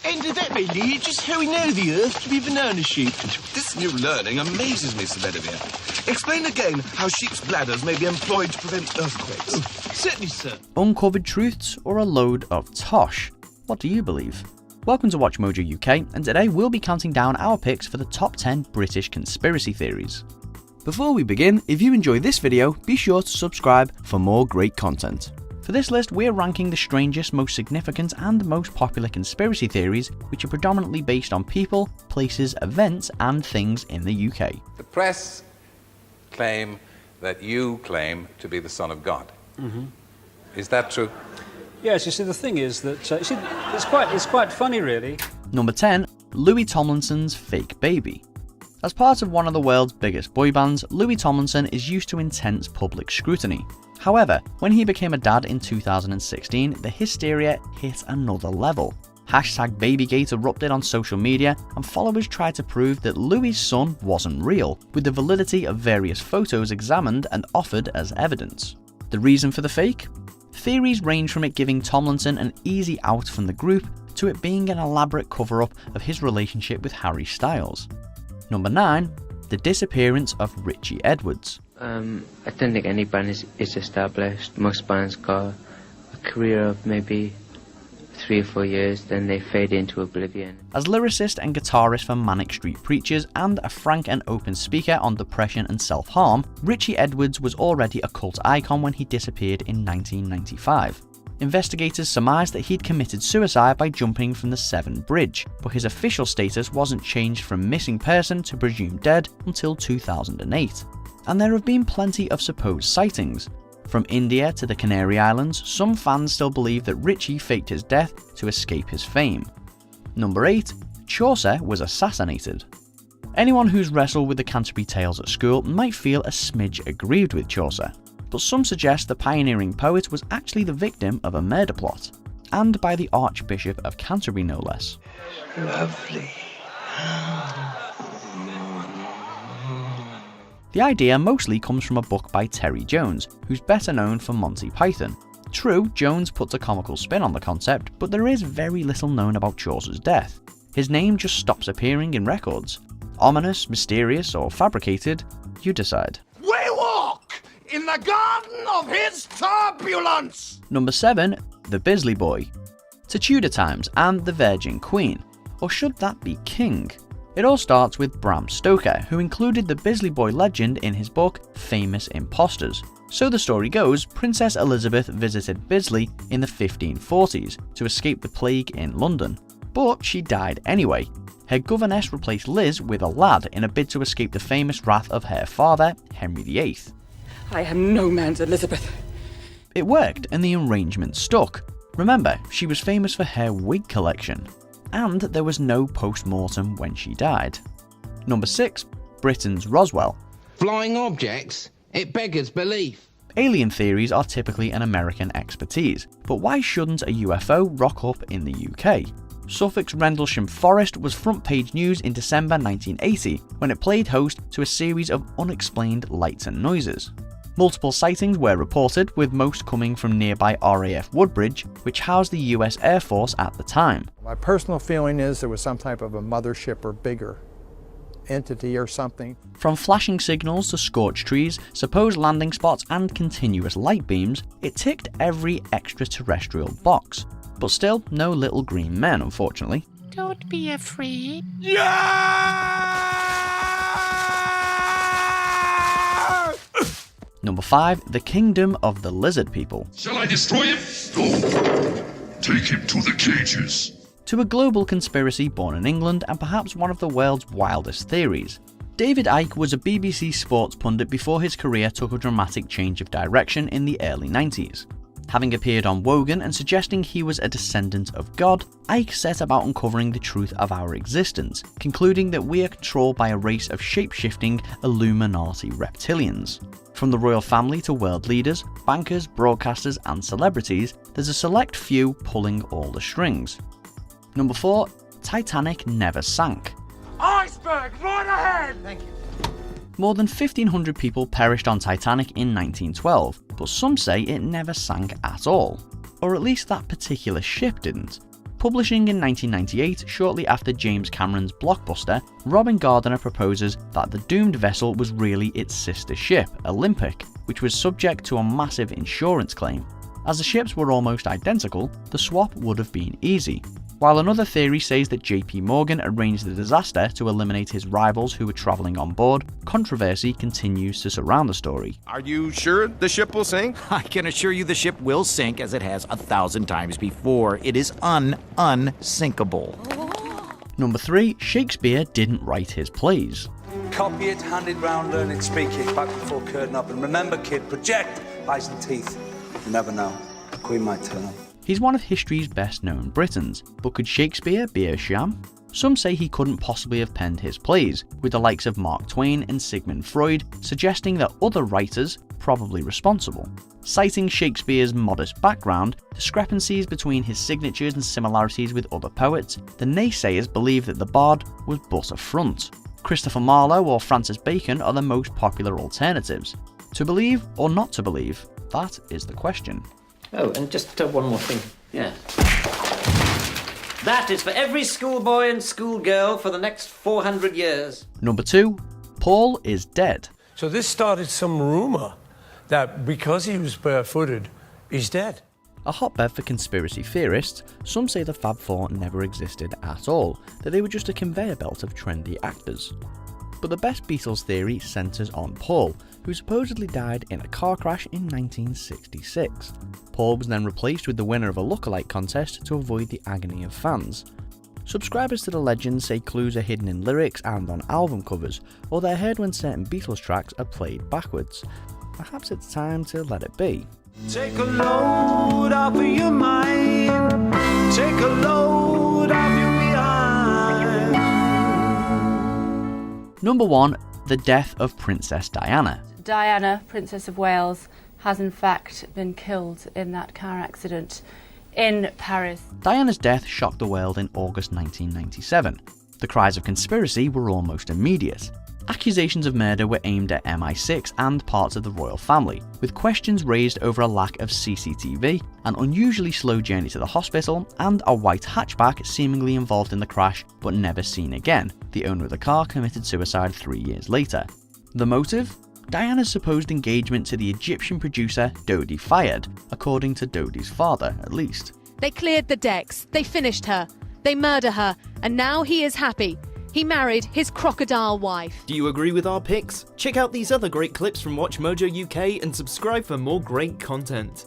And that may lead just how we know the Earth to be banana-shaped. This new learning amazes me, Sir Bedivere. Explain again how sheep's bladders may be employed to prevent earthquakes. Oh, certainly, sir. Uncovered truths or a load of tosh? What do you believe? Welcome to Watch Mojo UK, and today we'll be counting down our picks for the top 10 British conspiracy theories. Before we begin, if you enjoy this video, be sure to subscribe for more great content. For this list, we're ranking the strangest, most significant and most popular conspiracy theories, which are predominantly based on people, places, events and things in the UK. The press claim that you claim to be the Son of God. Mm-hmm. Is that true? Yes, you see, the thing is that it's quite funny, really. Number 10. Louis Tomlinson's fake baby. As part of one of the world's biggest boy bands, Louis Tomlinson is used to intense public scrutiny. However, when he became a dad in 2016, the hysteria hit another level. #Babygate erupted on social media, and followers tried to prove that Louis' son wasn't real, with the validity of various photos examined and offered as evidence. The reason for the fake? Theories range from it giving Tomlinson an easy out from the group to it being an elaborate cover-up of his relationship with Harry Styles. Number 9. The disappearance of Richie Edwards. I don't think any band is established. Most bands got a career of maybe 3 or 4 years, then they fade into oblivion. As lyricist and guitarist for Manic Street Preachers and a frank and open speaker on depression and self-harm, Richie Edwards was already a cult icon when he disappeared in 1995. Investigators surmised that he'd committed suicide by jumping from the Severn Bridge, but his official status wasn't changed from missing person to presumed dead until 2008. And there have been plenty of supposed sightings. From India to the Canary Islands, some fans still believe that Richie faked his death to escape his fame. Number 8. Chaucer was assassinated. Anyone who's wrestled with the Canterbury Tales at school might feel a smidge aggrieved with Chaucer, but some suggest the pioneering poet was actually the victim of a murder plot, and by the Archbishop of Canterbury no less. Lovely. The idea mostly comes from a book by Terry Jones, who's better known for Monty Python. True, Jones puts a comical spin on the concept, but there is very little known about Chaucer's death. His name just stops appearing in records. Ominous, mysterious, or fabricated, you decide. We walk in the garden of his turbulence! Number 7. The Bisley Boy. To Tudor times and the Virgin Queen. Or should that be King? It all starts with Bram Stoker, who included the Bisley Boy legend in his book Famous Impostors. So the story goes, Princess Elizabeth visited Bisley in the 1540s to escape the plague in London. But she died anyway. Her governess replaced Liz with a lad in a bid to escape the famous wrath of her father, Henry VIII. I am no man's Elizabeth. It worked and the arrangement stuck. Remember, she was famous for her wig collection. And there was no post-mortem when she died. Number 6. Britain's Roswell. Flying objects? It beggars belief. Alien theories are typically an American expertise, but why shouldn't a UFO rock up in the UK? Suffolk's Rendlesham Forest was front page news in December 1980 when it played host to a series of unexplained lights and noises. Multiple sightings were reported, with most coming from nearby RAF Woodbridge, which housed the US Air Force at the time. My personal feeling is there was some type of a mothership or bigger entity or something. From flashing signals to scorched trees, supposed landing spots and continuous light beams, it ticked every extraterrestrial box. But still, no little green men, unfortunately. Don't be afraid. Number 5. The Kingdom of the Lizard People. Shall I destroy him? Go. Take him to the cages. To a global conspiracy born in England and perhaps one of the world's wildest theories. David Icke was a BBC sports pundit before his career took a dramatic change of direction in the early 90s. Having appeared on Wogan and suggesting he was a descendant of God, Icke set about uncovering the truth of our existence, concluding that we are controlled by a race of shape-shifting Illuminati reptilians. From the royal family to world leaders, bankers, broadcasters and celebrities, there's a select few pulling all the strings. Number 4. Titanic never sank. Iceberg, right ahead! Thank you. More than 1,500 people perished on Titanic in 1912, but some say it never sank at all. Or at least that particular ship didn't. Publishing in 1998, shortly after James Cameron's blockbuster, Robin Gardiner proposes that the doomed vessel was really its sister ship, Olympic, which was subject to a massive insurance claim. As the ships were almost identical, the swap would have been easy. While another theory says that JP Morgan arranged the disaster to eliminate his rivals who were travelling on board, controversy continues to surround the story. Are you sure the ship will sink? I can assure you the ship will sink as it has 1,000 times before. It is unsinkable. Number 3. Shakespeare didn't write his plays. Copy it, hand it round, learn it, speak it, back before curtain up. And remember, kid, project eyes and teeth. You never know. The Queen might turn up. He's one of history's best known Britons, but could Shakespeare be a sham? Some say he couldn't possibly have penned his plays, with the likes of Mark Twain and Sigmund Freud suggesting that other writers probably responsible. Citing Shakespeare's modest background, discrepancies between his signatures and similarities with other poets, the naysayers believe that the bard was but a front. Christopher Marlowe or Francis Bacon are the most popular alternatives. To believe or not to believe, that is the question. Oh, and just one more thing. Yeah. That is for every schoolboy and schoolgirl for the next 400 years. Number 2. Paul is dead. So this started some rumour that because he was barefooted, he's dead. A hotbed for conspiracy theorists, some say the Fab Four never existed at all, that they were just a conveyor belt of trendy actors. But the best Beatles theory centres on Paul, who supposedly died in a car crash in 1966. Paul was then replaced with the winner of a lookalike contest to avoid the agony of fans. Subscribers to the legend say clues are hidden in lyrics and on album covers, or they're heard when certain Beatles tracks are played backwards. Perhaps it's time to let it be. Take a load off of your mind. Take a load off your behind. Number 1. The death of Princess Diana. Diana, Princess of Wales, has in fact been killed in that car accident in Paris. Diana's death shocked the world in August 1997. The cries of conspiracy were almost immediate. Accusations of murder were aimed at MI6 and parts of the royal family, with questions raised over a lack of CCTV, an unusually slow journey to the hospital, and a white hatchback seemingly involved in the crash but never seen again. The owner of the car committed suicide 3 years later. The motive? Diana's supposed engagement to the Egyptian producer Dodi Fayed, according to Dodi's father at least. They cleared the decks, they finished her, they murder her, and now he is happy. He married his crocodile wife. Do you agree with our picks? Check out these other great clips from WatchMojo UK and subscribe for more great content.